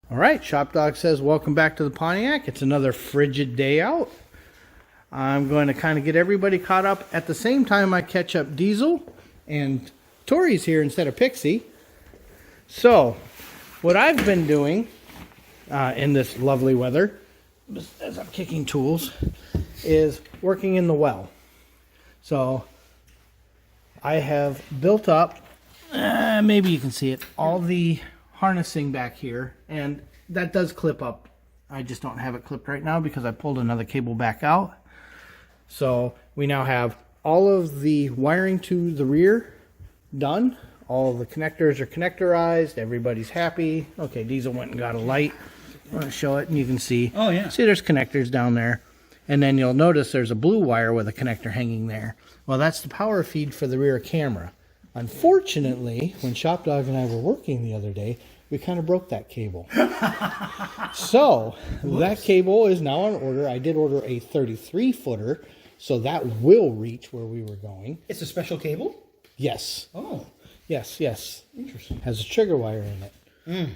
All right, Shop Dog says, welcome back to the Pontiac. It's another frigid day out. I'm going to kind of get everybody caught up at the same time I catch up Diesel and Tori's here instead of Pixie. So, what I've been doing in this lovely weather, as I'm kicking tools, is working in the well. So, I have built up, maybe you can see it, all the harnessing back here, and that does clip up. I just don't have it clipped right now because I pulled another cable back out. So we now have all of the wiring to the rear done. All the connectors are connectorized. Everybody's happy. Okay, Diesel went and got a light. I want to show it, and you can see. Oh yeah. See, there's connectors down there, and then you'll notice there's a blue wire with a connector hanging there. Well, that's the power feed for the rear camera. Unfortunately, when Shop Dog and I were working the other day, we kind of broke that cable. So that cable is now on order. I did order a 33-footer, so that will reach where we were going. It's a special cable? Yes. Oh. Yes, yes. Interesting. Has a trigger wire in it.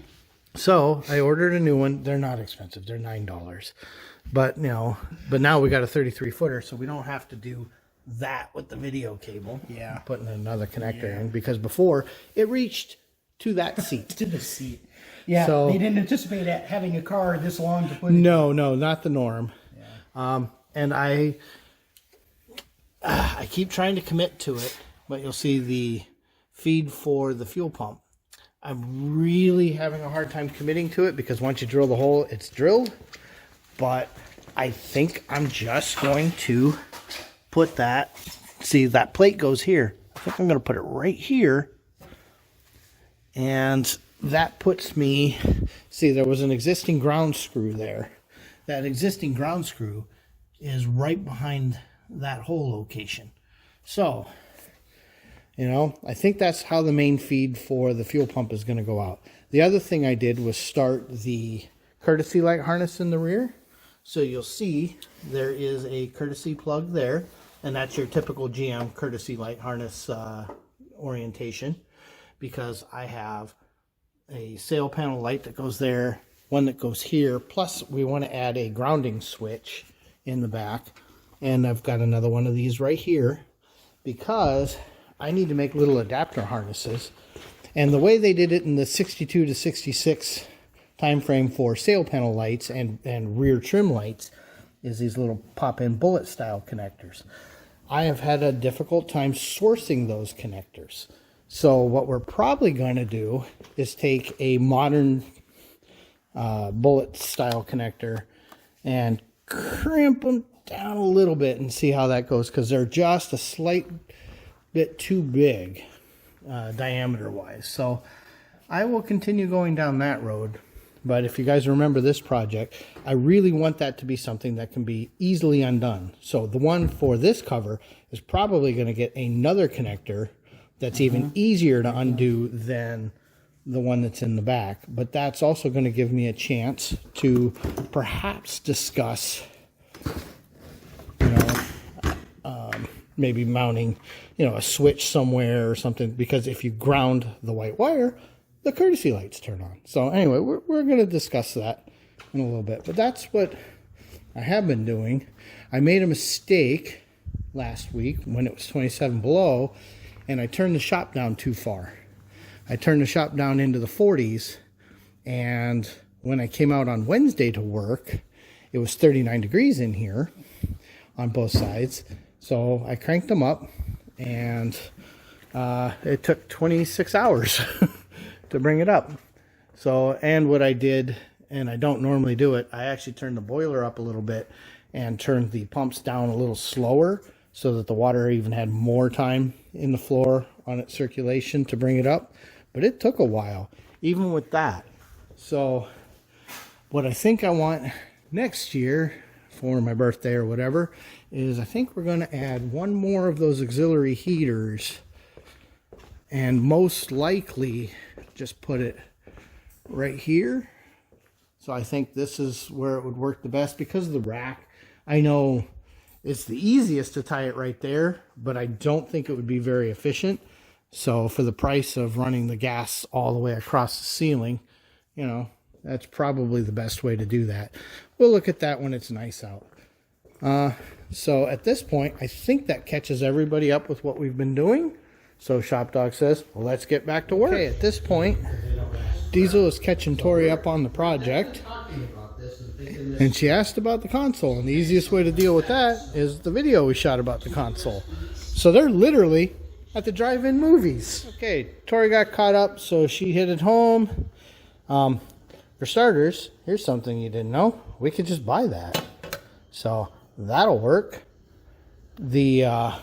So I ordered a new one. They're not expensive. They're $9. But, you know, but now we got a 33-footer, so we don't have to do that with the video cable. Yeah. Putting another connector in, because before it reached to that seat. To the seat. Yeah. So, they didn't anticipate having a car this long to put it. No, not the norm. Yeah. And I keep trying to commit to it, but you'll see the feed for the fuel pump. I'm really having a hard time committing to it because once you drill the hole, it's drilled. But I think I'm just going to put that, see that plate goes here. I think I'm going to put it right here. And that puts me, see, there was an existing ground screw there. That existing ground screw is right behind that hole location. So, you know, I think that's how the main feed for the fuel pump is going to go out. The other thing I did was start the courtesy light harness in the rear. So you'll see there is a courtesy plug there, and that's your typical GM courtesy light harness orientation, because I have a sail panel light that goes there, one that goes here, plus we want to add a grounding switch in the back. And I've got another one of these right here because I need to make little adapter harnesses. And the way they did it in the 62 to 66 time frame for sail panel lights and rear trim lights is these little pop-in bullet style connectors. I have had a difficult time sourcing those connectors. So what we're probably going to do is take a modern bullet style connector and crimp them down a little bit and see how that goes, because they're just a slight bit too big diameter wise. So I will continue going down that road. But if you guys remember this project, I really want that to be something that can be easily undone. So the one for this cover is probably going to get another connector that's even easier to undo than the one that's in the back. But that's also going to give me a chance to perhaps discuss, you know, maybe mounting, you know, a switch somewhere or something, because if you ground the white wire, the courtesy lights turn on. So anyway, we're going to discuss that in a little bit. But that's what I have been doing. I made a mistake last week when it was 27 below, and I turned the shop down too far. I turned the shop down into the 40s, and when I came out on Wednesday to work, it was 39 degrees in here on both sides. So I cranked them up, and it took 26 hours to bring it up. So, and what I did, and I don't normally do it, I actually turned the boiler up a little bit and turned the pumps down a little slower so that the water even had more time in the floor on its circulation to bring it up. But it took a while, even with that. So what I think I want next year for my birthday or whatever is I think we're going to add one more of those auxiliary heaters, and most likely just put it right here. So I think this is where it would work the best because of the rack. I know it's the easiest to tie it right there, but I don't think it would be very efficient. So for the price of running the gas all the way across the ceiling, you know, That's probably the best way to do that. We'll look at that when it's nice out. So at this point, I think that catches everybody up with what we've been doing. So ShopDog says, well, let's get back to work. Okay, at this point, Diesel is catching Tori up on the project. And she asked about the console. And the easiest way to deal with that is the video we shot about the console. So they're literally at the drive-in movies. Okay, Tori got caught up, so she hit it home. For starters, here's something you didn't know. We could just buy that. So that'll work. The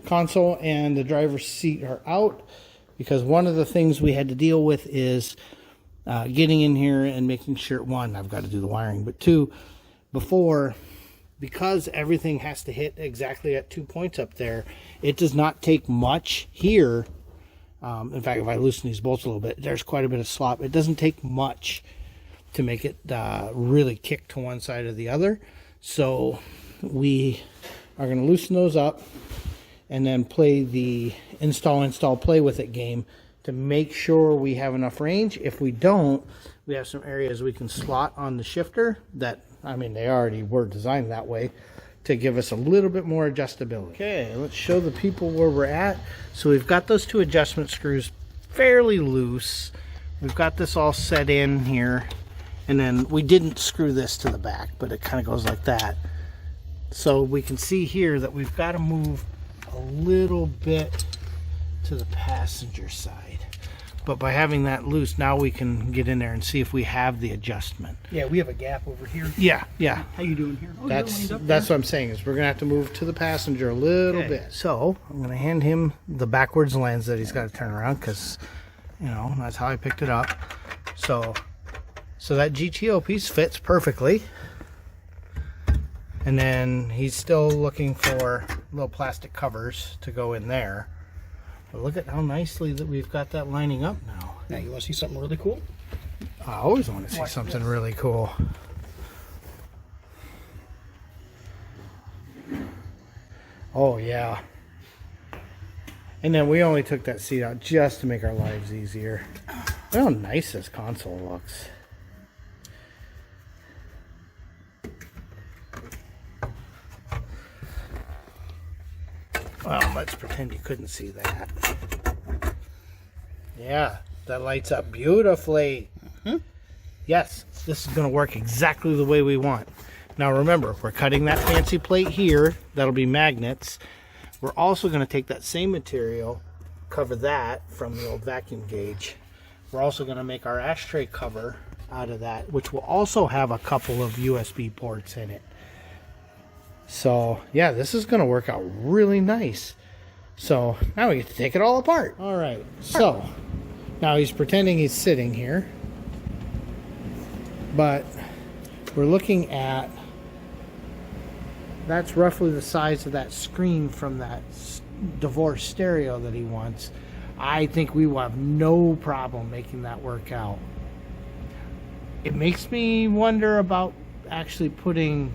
console and the driver's seat are out because one of the things we had to deal with is getting in here and making sure, one, I've got to do the wiring, but two, because everything has to hit exactly at 2 points up there, it does not take much here. In fact, if I loosen these bolts a little bit, there's quite a bit of slop. It doesn't take much to make it really kick to one side or the other. So we are going to loosen those up and then play the install, play with it game to make sure we have enough range. If we don't, we have some areas we can slot on the shifter that, I mean, they already were designed that way to give us a little bit more adjustability. Okay, let's show the people where we're at. So we've got those 2 adjustment screws fairly loose. We've got this all set in here. And then we didn't screw this to the back, but it kind of goes like that. So we can see here that we've got to move a little bit to the passenger side. But by having that loose, now we can get in there and see if we have the adjustment. Yeah, we have a gap over here. Yeah. How you doing here? Oh, That's what I'm saying, is we're going to have to move to the passenger a little bit. So I'm going to hand him the backwards lens that he's got to turn around because, you know, that's how I picked it up. So that GTO piece fits perfectly. And then he's still looking for little plastic covers to go in there. But look at how nicely that we've got that lining up now. Now you want to see something really cool? I always want to see something really cool. Oh yeah. And then we only took that seat out just to make our lives easier. Look how nice this console looks. Well, let's pretend you couldn't see that. Yeah, that lights up beautifully. Yes, this is going to work exactly the way we want. Now remember, we're cutting that fancy plate here. That'll be magnets. We're also going to take that same material, cover that from the old vacuum gauge. We're also going to make our ashtray cover out of that, which will also have a couple of USB ports in it. So yeah, this is going to work out really nice. So now we get to take it all apart. All right, so now he's pretending he's sitting here, but we're looking at, that's roughly the size of that screen from that divorce stereo that he wants. I think we will have no problem making that work out. It makes me wonder about actually putting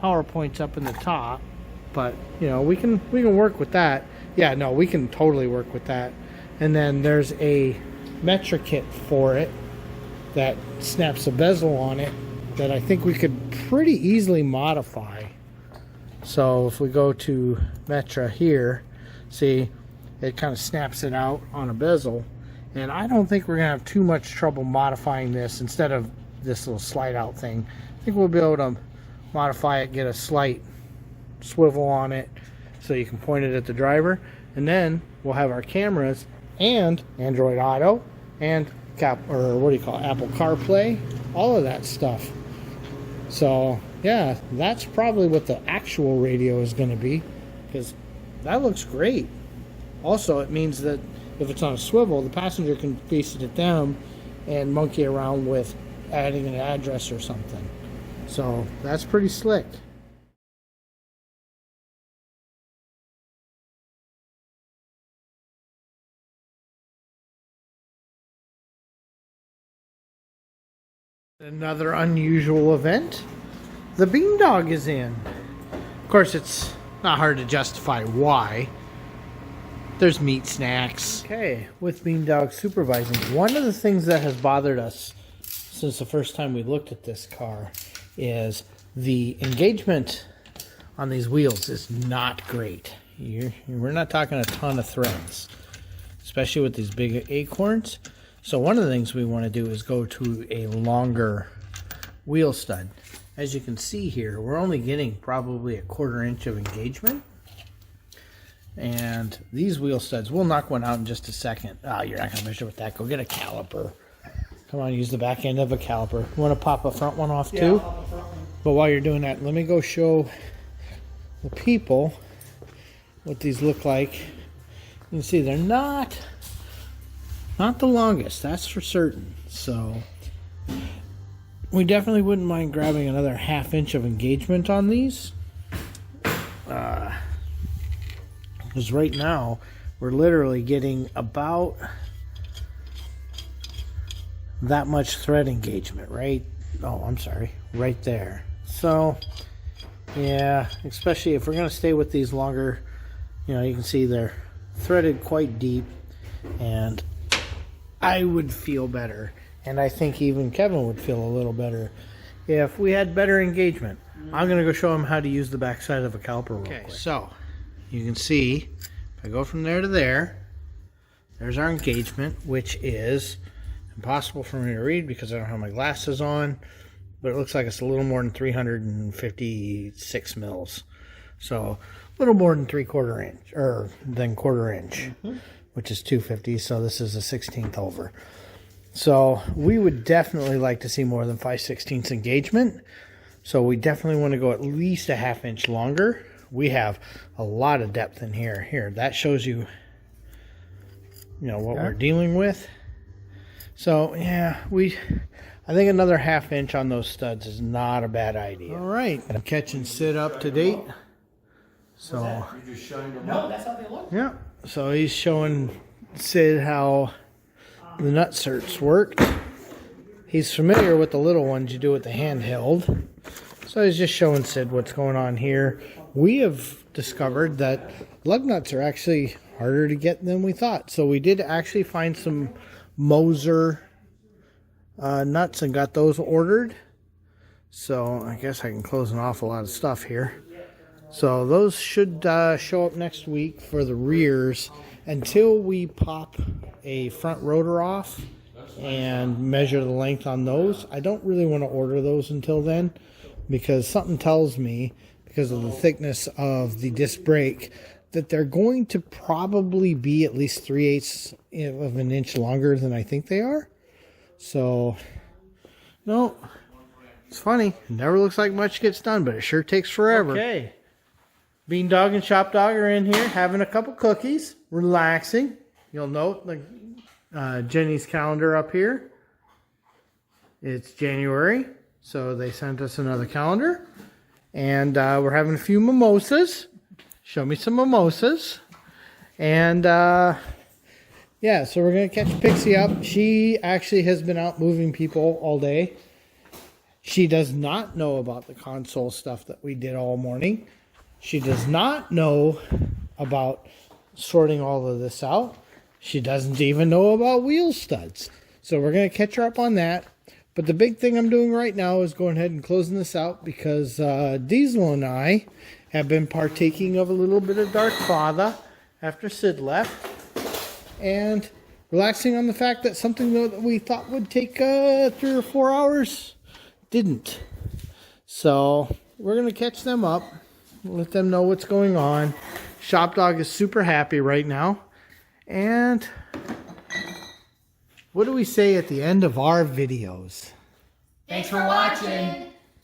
PowerPoints up in the top, but you know, we can work with that. Yeah, no, we can totally work with that. And then there's a Metra kit for it that snaps a bezel on it that I think we could pretty easily modify. So if we go to Metra here, see, it kind of snaps it out on a bezel, and I don't think we're gonna have too much trouble modifying this. Instead of this little slide out thing, I think we'll be able to modify it, get a slight swivel on it so you can point it at the driver, and then we'll have our cameras and Android Auto and Apple CarPlay, all of that stuff. So yeah, that's probably what the actual radio is going to be, because that looks great. Also, it means that if it's on a swivel, the passenger can face it at them and monkey around with adding an address or something. So that's pretty slick. Another unusual event. The Beamdog is in. Of course, it's not hard to justify why. There's meat snacks. Okay, with Beamdog supervising, one of the things that has bothered us since the first time we looked at this car is the engagement on these wheels is not great. We're not talking a ton of threads, especially with these big acorns. So one of the things we want to do is go to a longer wheel stud. As you can see here, we're only getting probably a 1/4 inch of engagement. And these wheel studs, we'll knock one out in just a second. Oh, you're not going to measure with that. Go get a caliper. Come on, use the back end of a caliper. You want to pop a front one off too? Yeah, but while you're doing that, let me go show the people what these look like. You can see they're not the longest, that's for certain. So we definitely wouldn't mind grabbing another 1/2 inch of engagement on these. Because right now we're literally getting about that much thread engagement, right? Oh, I'm sorry, right there. So yeah, especially if we're going to stay with these longer, you know, you can see they're threaded quite deep, and I would feel better, and I think even Kevin would feel a little better if we had better engagement. I'm going to go show him how to use the backside of a caliper real quick. So you can see if I go from there to there, there's our engagement, which is impossible for me to read because I don't have my glasses on, but it looks like it's a little more than 356 mils. So a little more than 3/4 inch, or than 1/4 inch, which is 250. So this is a 1/16 over. So we would definitely like to see more than 5/16 engagement. So we definitely want to go at least a 1/2 inch longer. We have a lot of depth in here. Here, that shows you, what we're dealing with. So yeah, I think another 1/2 inch on those studs is not a bad idea. All right, I'm catching Sid up to date. So You just shined them up. No, that's how they look. yeah, so he's showing Sid how the nut certs worked. He's familiar with the little ones you do with the handheld. So he's just showing Sid what's going on here. We have discovered that lug nuts are actually harder to get than we thought. So we did actually find some Moser nuts and got those ordered. So I guess I can close an awful lot of stuff here. So those should show up next week for the rears until we pop a front rotor off and measure the length on those. I don't really want to order those until then, because something tells me, because of the thickness of the disc brake, that they're going to probably be at least 3/8 of an inch longer than I think they are. So, no, it's funny. It never looks like much gets done, but it sure takes forever. Okay. Beandog and ShopDog are in here having a couple cookies, relaxing. You'll note Jenny's calendar up here. It's January, so they sent us another calendar. And we're having a few mimosas. Show me some mimosas. And yeah, so we're going to catch Pixie up. She actually has been out moving people all day. She does not know about the console stuff that we did all morning. She does not know about sorting all of this out. She doesn't even know about wheel studs. So we're going to catch her up on that. But the big thing I'm doing right now is going ahead and closing this out, because Diesel and I have been partaking of a little bit of Dark Father after Sid left, and relaxing on the fact that something that we thought would take 3 or 4 hours didn't. So we're going to catch them up, let them know what's going on. ShopDog is super happy right now. And what do we say at the end of our videos? Thanks for watching.